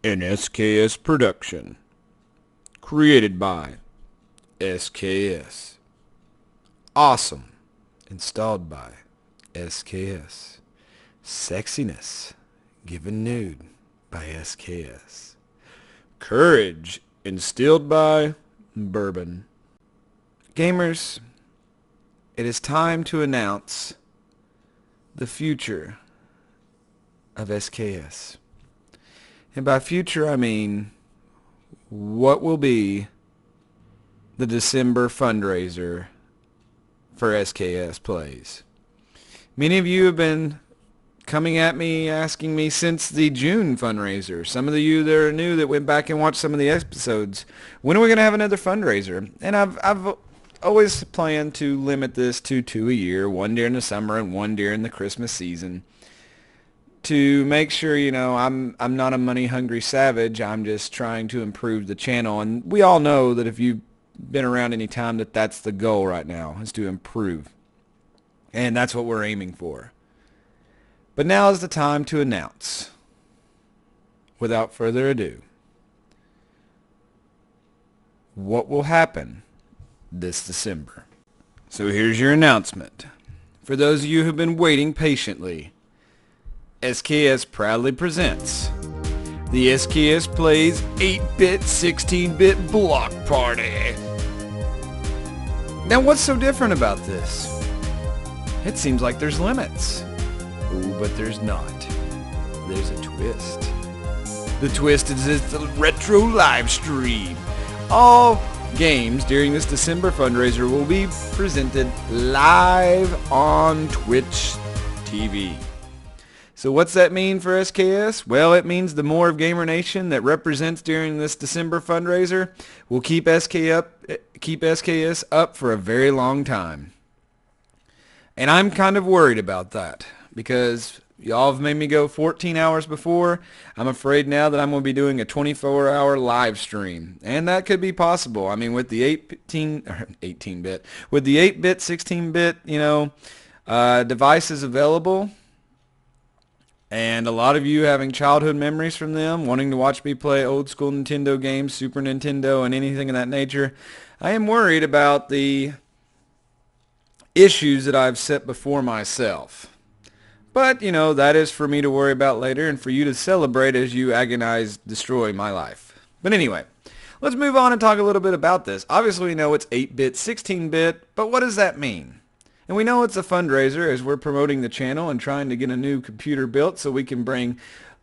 An SKS production. Created by SKS. Awesome. Installed by SKS. Sexiness. Given nude by SKS. Courage. Instilled by Bourbon. Gamers, it is time to announce the future of SKS. And by future, I mean what will be the December fundraiser for SKS Plays. Many of you have been coming at me, asking me since the June fundraiser. Some of you that are new that went back and watched some of the episodes, when are we going to have another fundraiser? And I've always planned to limit this to 2 a year, one during the summer and one during the Christmas season, to make sure, I'm not a money-hungry savage. I'm just trying to improve the channel. And we all know that if you've been around any time, that's the goal right now, is to improve. And that's what we're aiming for. But now is the time to announce, without further ado, what will happen this December. So here's your announcement. For those of you who've been waiting patiently, SKS proudly presents the SKS Plays 8-bit, 16-bit block party. Now what's so different about this? It seems like there's limits. Oh, but there's not. There's a twist. The twist is it's a retro live stream. All games during this December fundraiser will be presented live on Twitch TV. So what's that mean for SKS? Well, it means the more of Gamer Nation that represents during this December fundraiser will keep SKS up for a very long time. And I'm kind of worried about that because y'all have made me go 14 hours before. I'm afraid now that I'm going to be doing a 24-hour live stream. And that could be possible. I mean, with the 18-bit, with the 8-bit, 16-bit, devices available, and a lot of you having childhood memories from them, wanting to watch me play old school Nintendo games, Super Nintendo, and anything of that nature, I am worried about the issues that I've set before myself. But, that is for me to worry about later and for you to celebrate as you agonize, destroy my life. But anyway, let's move on and talk a little bit about this. Obviously, we know it's 8-bit, 16-bit, but what does that mean? And we know it's a fundraiser as we're promoting the channel and trying to get a new computer built so we can bring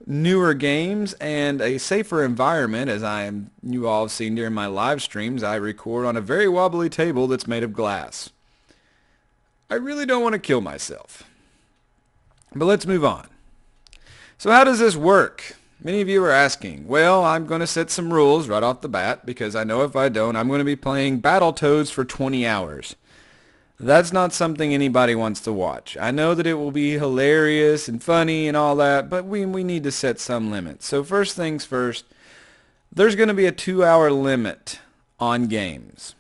newer games and a safer environment. As you all have seen during my live streams, I record on a very wobbly table that's made of glass. I really don't want to kill myself. But let's move on. So how does this work? Many of you are asking. Well, I'm going to set some rules right off the bat because I know if I don't, I'm going to be playing Battletoads for 20 hours. That's not something anybody wants to watch. I know that it will be hilarious and funny and all that, but we need to set some limits. So first things first, there's going to be a 2-hour limit on games.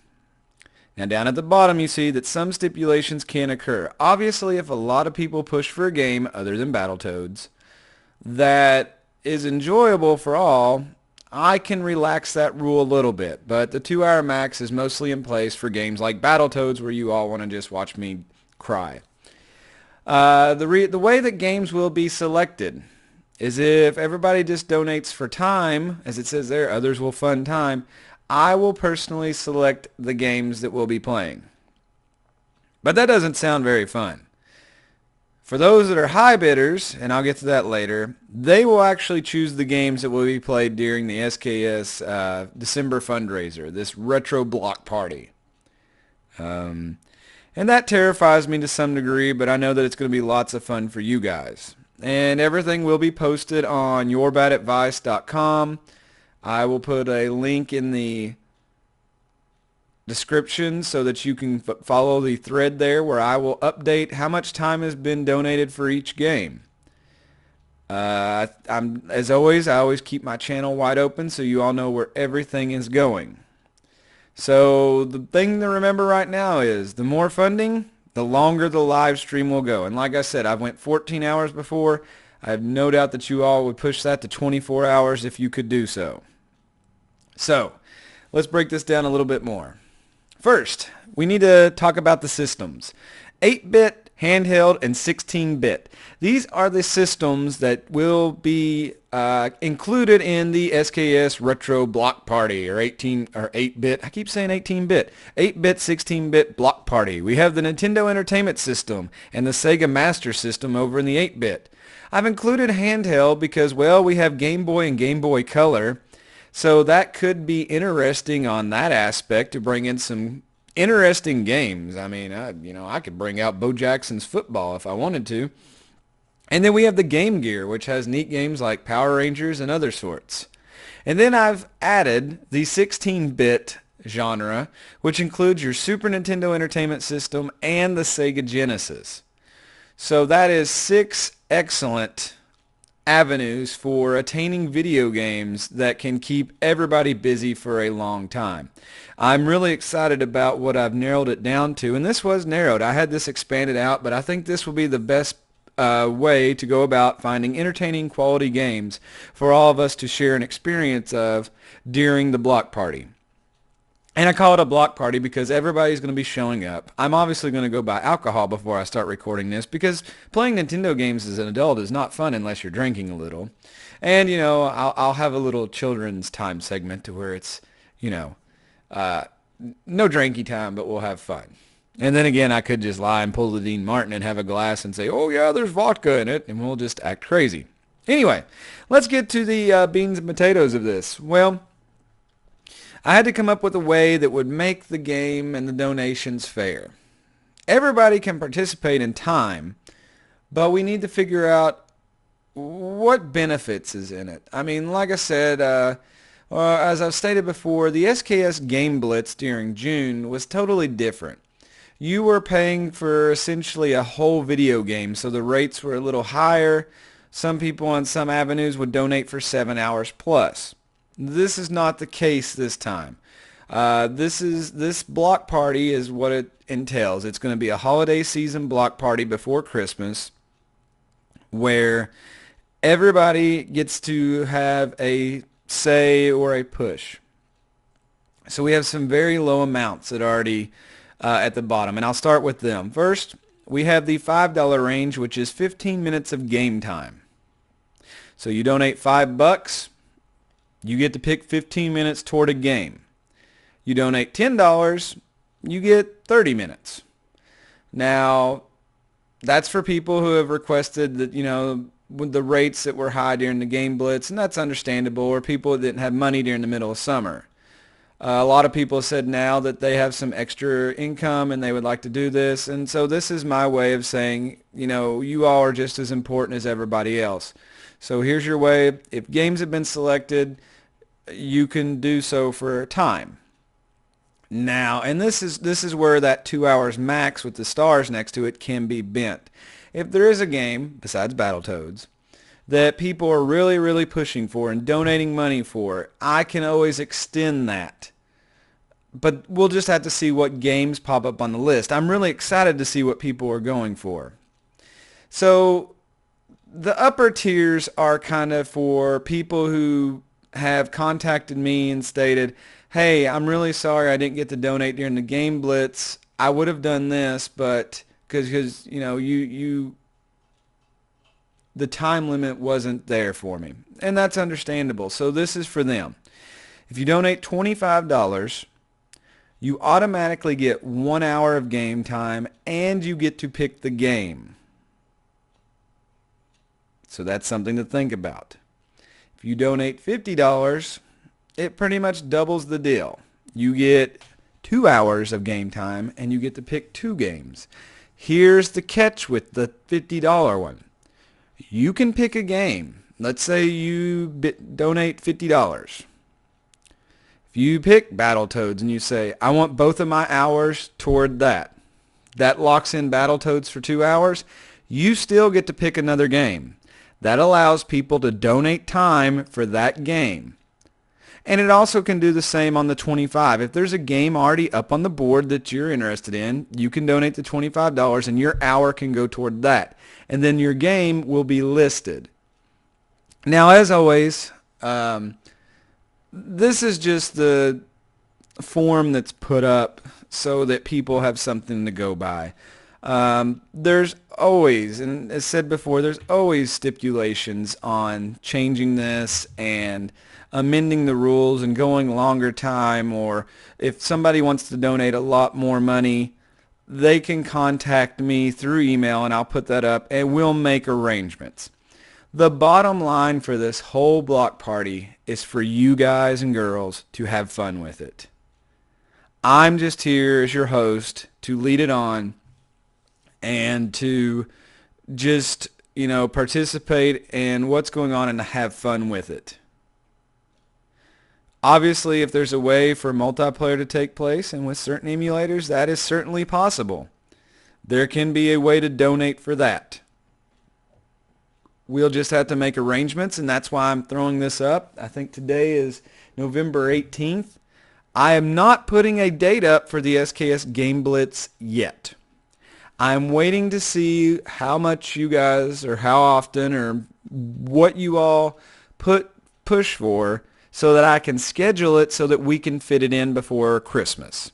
Now down at the bottom you see that some stipulations can occur. Obviously, if a lot of people push for a game other than Battletoads that is enjoyable for all, I can relax that rule a little bit. But the 2-hour max is mostly in place for games like Battletoads where you all want to just watch me cry. The way that games will be selected is if everybody just donates for time, as it says there, others will fund time, I will personally select the games that we'll be playing. But that doesn't sound very fun. For those that are high bidders, and I'll get to that later, they will actually choose the games that will be played during the SKS December fundraiser, this retro block party. And that terrifies me to some degree, but I know that it's going to be lots of fun for you guys. And everything will be posted on yourbadadvice.com. I will put a link in the description so that you can follow the thread there where I will update how much time has been donated for each game. As always, I always keep my channel wide open so you all know where everything is going. So the thing to remember right now is the more funding, the longer the live stream will go. And like I said, I went 14 hours before. I have no doubt that you all would push that to 24 hours if you could do so. So, let's break this down a little bit more. First, we need to talk about the systems. 8-bit, handheld, and 16-bit. These are the systems that will be included in the SKS Retro Block Party, or 8-bit. I keep saying 18-bit. 8-bit, 16-bit Block Party. We have the Nintendo Entertainment System and the Sega Master System over in the 8-bit. I've included handheld because, well, we have Game Boy and Game Boy Color. So that could be interesting on that aspect to bring in some interesting games. I mean, I could bring out Bo Jackson's Football if I wanted to. And then we have the Game Gear, which has neat games like Power Rangers and other sorts. And then I've added the 16-bit genre, which includes your Super Nintendo Entertainment System and the Sega Genesis. So that is 6 excellent avenues for attaining video games that can keep everybody busy for a long time. I'm really excited about what I've narrowed it down to, and this was narrowed. I had this expanded out, but I think this will be the best way to go about finding entertaining quality games for all of us to share an experience of during the block party. And I call it a block party because everybody's going to be showing up. I'm obviously going to go buy alcohol before I start recording this because playing Nintendo games as an adult is not fun unless you're drinking a little. And, I'll have a little children's time segment to where it's, no drinky time, but we'll have fun. And then again, I could just lie and pull the Dean Martin and have a glass and say, oh yeah, there's vodka in it, and we'll just act crazy. Anyway, let's get to the beans and potatoes of this. Well, I had to come up with a way that would make the game and the donations fair. Everybody can participate in time, but we need to figure out what benefits is in it. I mean, like I said, as I've stated before, the SKS Game Blitz during June was totally different. You were paying for essentially a whole video game, so the rates were a little higher. Some people on some avenues would donate for 7 hours plus. This is not the case this time. This block party is what it entails. It's going to be a holiday season block party before Christmas where everybody gets to have a say or a push. So we have some very low amounts that are already at the bottom, and I'll start with them. First, we have the $5 range, which is 15 minutes of game time. So you donate $5, you get to pick 15 minutes toward a game. You donate $10, you get 30 minutes. Now, that's for people who have requested that, with the rates that were high during the Game Blitz, and that's understandable, or people that didn't have money during the middle of summer. A lot of people said now that they have some extra income and they would like to do this, and so this is my way of saying, you all are just as important as everybody else. So here's your way. If games have been selected, you can do so for time. Now, and this is where that 2 hours max with the stars next to it can be bent. If there is a game, besides Battletoads, that people are really, really pushing for and donating money for, I can always extend that. But we'll just have to see what games pop up on the list. I'm really excited to see what people are going for. So the upper tiers are kind of for people who have contacted me and stated, hey, I'm really sorry I didn't get to donate during the Game Blitz. I would have done this, but because the time limit wasn't there for me. And that's understandable. So this is for them. If you donate $25, you automatically get 1 hour of game time and you get to pick the game. So that's something to think about. If you donate $50, it pretty much doubles the deal. You get 2 hours of game time and you get to pick 2 games. Here's the catch with the $50 one. You can pick a game. Let's say you donate $50. If you pick Battletoads and you say, I want both of my hours toward that, that locks in Battletoads for 2 hours, you still get to pick another game. That allows people to donate time for that game. And it also can do the same on the 25. If there's a game already up on the board that you're interested in, you can donate the $25 and your hour can go toward that. And then your game will be listed. Now, as always, this is just the form that's put up so that people have something to go by. There's always, and as said before, there's always stipulations on changing this and amending the rules and going longer time, or if somebody wants to donate a lot more money, they can contact me through email and I'll put that up and we'll make arrangements. The bottom line for this whole block party is for you guys and girls to have fun with it. I'm just here as your host to lead it on and to just, participate in what's going on and to have fun with it. Obviously, if there's a way for multiplayer to take place, and with certain emulators, that is certainly possible. There can be a way to donate for that. We'll just have to make arrangements, and that's why I'm throwing this up. I think today is November 18th. I am not putting a date up for the SKS Game Blitz yet. I'm waiting to see how much you guys, or how often, or what you all push for, so that I can schedule it so that we can fit it in before Christmas.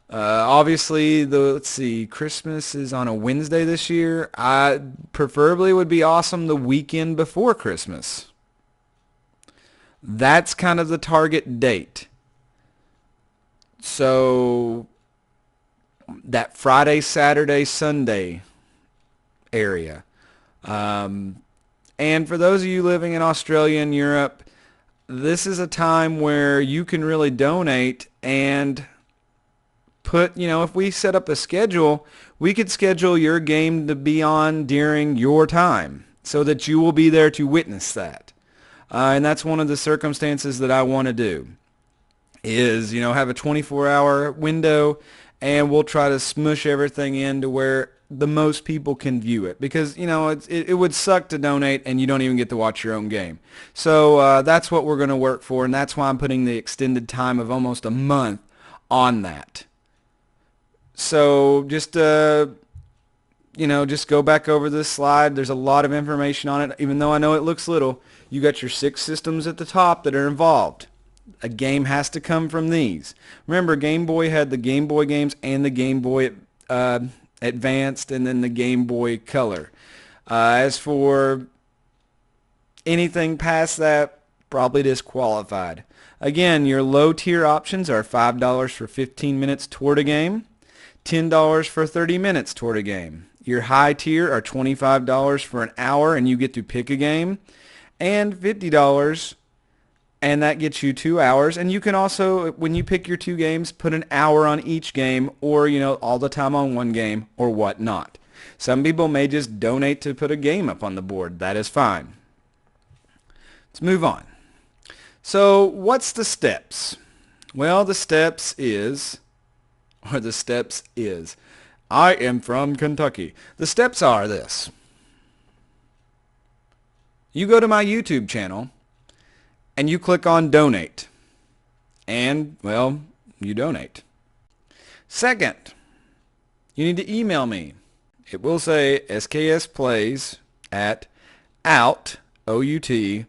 Obviously, let's see, Christmas is on a Wednesday this year. I preferably would be awesome the weekend before Christmas. That's kind of the target date. So that Friday, Saturday, Sunday area. And for those of you living in Australia and Europe, this is a time where you can really donate and put, if we set up a schedule, we could schedule your game to be on during your time so that you will be there to witness that. And that's one of the circumstances that I want to do is, have a 24-hour window, and we'll try to smush everything into where the most people can view it, because it would suck to donate and you don't even get to watch your own game. So that's what we're going to work for, and that's why I'm putting the extended time of almost a month on that. So just just go back over this slide. There's a lot of information on it. Even though I know it looks little, you got your 6 systems at the top that are involved. A game has to come from these. Remember, Game Boy had the Game Boy games and the Game Boy Advanced, and then the Game Boy Color. As for anything past that, probably disqualified. Again, your low tier options are $5 for 15 minutes toward a game, $10 for 30 minutes toward a game. Your high tier are $25 for an hour and you get to pick a game, and $50, and that gets you 2 hours. And you can also, when you pick your 2 games, put an hour on each game, or all the time on one game, or whatnot. Some people may just donate to put a game up on the board. That is fine. Let's move on. So what's the steps? Well, the steps is, I am from Kentucky. The steps are this. You go to my YouTube channel and you click on donate, and well, you donate. Second, you need to email me. It will say SKS Plays at outlook.com.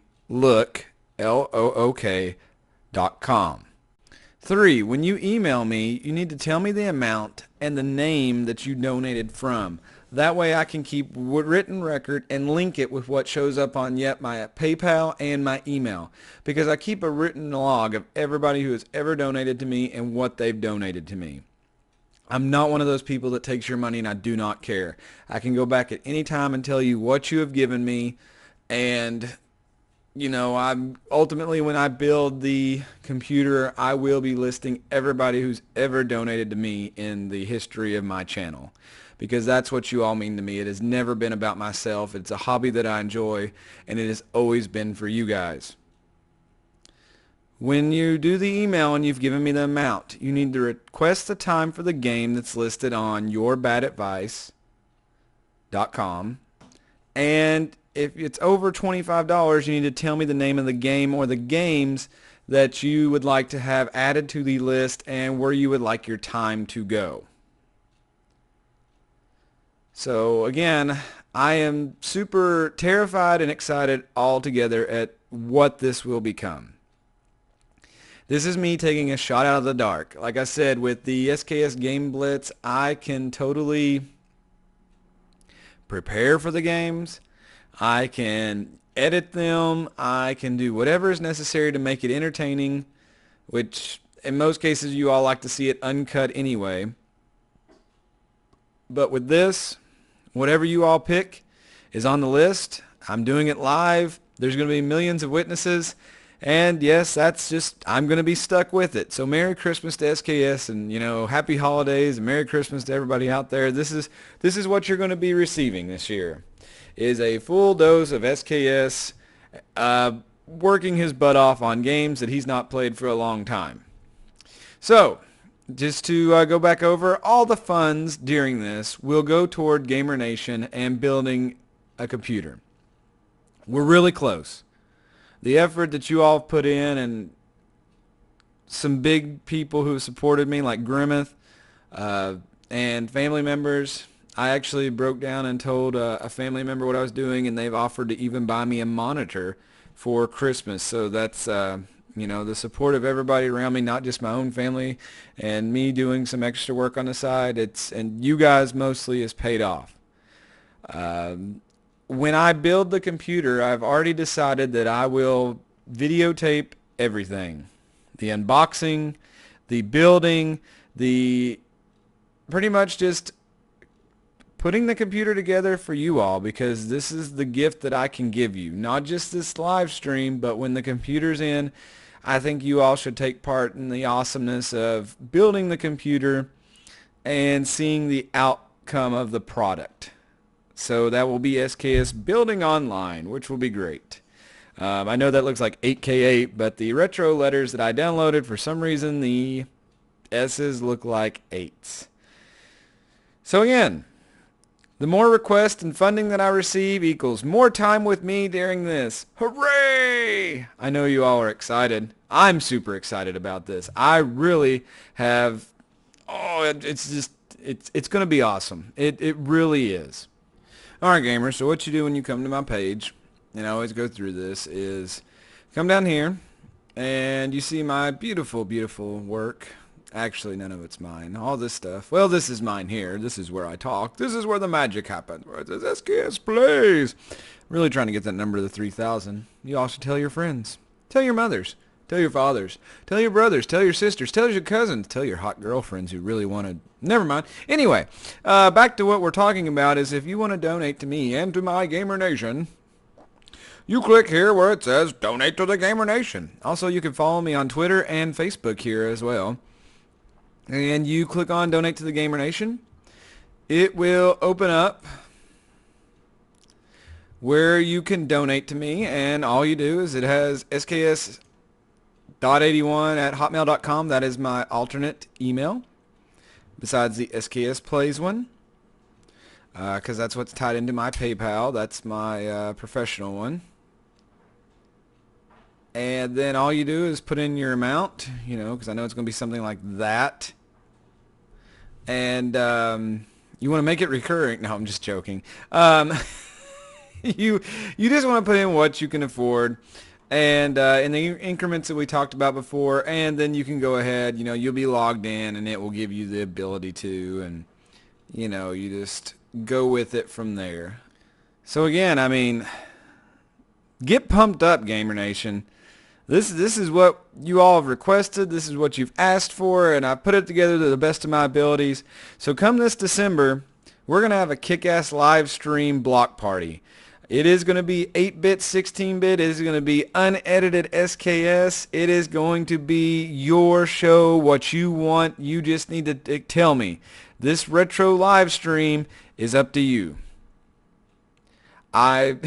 3, when you email me, you need to tell me the amount and the name that you donated from. That way I can keep written record and link it with what shows up on my PayPal and my email, because I keep a written log of everybody who has ever donated to me and what they've donated to me. I'm not one of those people that takes your money and I do not care. I can go back at any time and tell you what you have given me, and I'm ultimately, when I build the computer, I will be listing everybody who's ever donated to me in the history of my channel, because that's what you all mean to me. It has never been about myself. It's a hobby that I enjoy, and it has always been for you guys. When you do the email and you've given me the amount, you need to request the time for the game that's listed on yourbadadvice.com, and if it's over $25, you need to tell me the name of the game or the games that you would like to have added to the list and where you would like your time to go. So again, I am super terrified and excited all together at what this will become. This is me taking a shot out of the dark. Like I said, with the SKS Game Blitz, I can totally prepare for the games. I can edit them. I can do whatever is necessary to make it entertaining, which in most cases you all like to see it uncut anyway. But with this, whatever you all pick is on the list. I'm doing it live. There's going to be millions of witnesses. And yes, that's just, I'm going to be stuck with it. So Merry Christmas to SKS, and Happy Holidays and Merry Christmas to everybody out there. This is what you're going to be receiving this year, is a full dose of SKS working his butt off on games that he's not played for a long time. So just to go back over, all the funds during this will go toward Gamer Nation and building a computer. We're really close. The effort that you all put in, and some big people who supported me like Grimmeth and family members. I actually broke down and told a family member what I was doing, and they've offered to even buy me a monitor for Christmas. So that's the support of everybody around me, not just my own family, and me doing some extra work on the side. And you guys mostly is paid off. When I build the computer, I've already decided that I will videotape everything. The unboxing, the building, the pretty much just putting the computer together for you all, because this is the gift that I can give you. Not just this live stream, but when the computer's in, I think you all should take part in the awesomeness of building the computer and seeing the outcome of the product. So that will be SKS Building Online, which will be great. I know that looks like 8K8, but the retro letters that I downloaded, for some reason the S's look like 8s. So again, the more requests and funding that I receive equals more time with me during this. Hooray! I know you all are excited. I'm super excited about this. I really have, it's going to be awesome. It really is. Alright gamers, so what you do when you come to my page, and I always go through this, is come down here and you see my beautiful, beautiful work. Actually, none of it's mine. All this stuff. Well, this is mine here. This is where I talk. This is where the magic happens. Where it says SKS Plays. Really trying to get that number to the 3,000. You all should tell your friends. Tell your mothers. Tell your fathers. Tell your brothers. Tell your sisters. Tell your cousins. Tell your hot girlfriends who really want to... Never mind. Anyway, back to what we're talking about is if you want to donate to me and to my Gamer Nation, you click here where it says Donate to the Gamer Nation. Also, you can follow me on Twitter and Facebook here as well. And you click on Donate to the Gamer Nation. It will open up where you can donate to me, and all you do is it has sks.81@hotmail.com. That is my alternate email besides the SKS Plays one, because that's what's tied into my PayPal. That's my professional one. And then all you do is put in your amount, because I know it's going to be something like that. And you want to make it recurring. No, I'm just joking. You just want to put in what you can afford, and in the increments that we talked about before, and then you can go ahead, you'll be logged in, and it will give you the ability to, and you just go with it from there. So again, I mean, get pumped up, Gamer Nation. This is what you all have requested. This is what you've asked for, and I put it together to the best of my abilities. So come this December, we're going to have a kick-ass live stream block party. It is going to be 8-bit, 16-bit. It is going to be unedited SKS. It is going to be your show, what you want. You just need to tell me. This retro live stream is up to you. I'm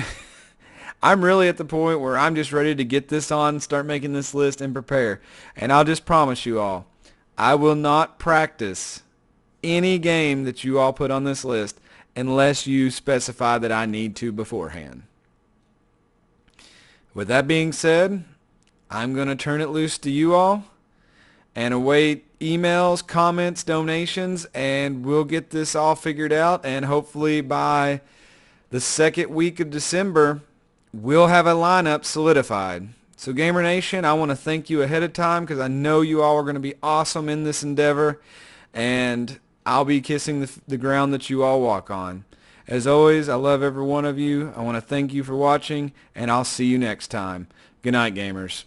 really at the point where I'm just ready to get this on, start making this list, and prepare. And I'll just promise you all, I will not practice any game that you all put on this list unless you specify that I need to beforehand. With that being said, I'm going to turn it loose to you all and await emails, comments, donations, and we'll get this all figured out, and hopefully by the second week of December, we'll have a lineup solidified. So Gamer Nation, I want to thank you ahead of time because I know you all are going to be awesome in this endeavor, and I'll be kissing the ground that you all walk on. As always, I love every one of you. I want to thank you for watching, and I'll see you next time. Good night, gamers.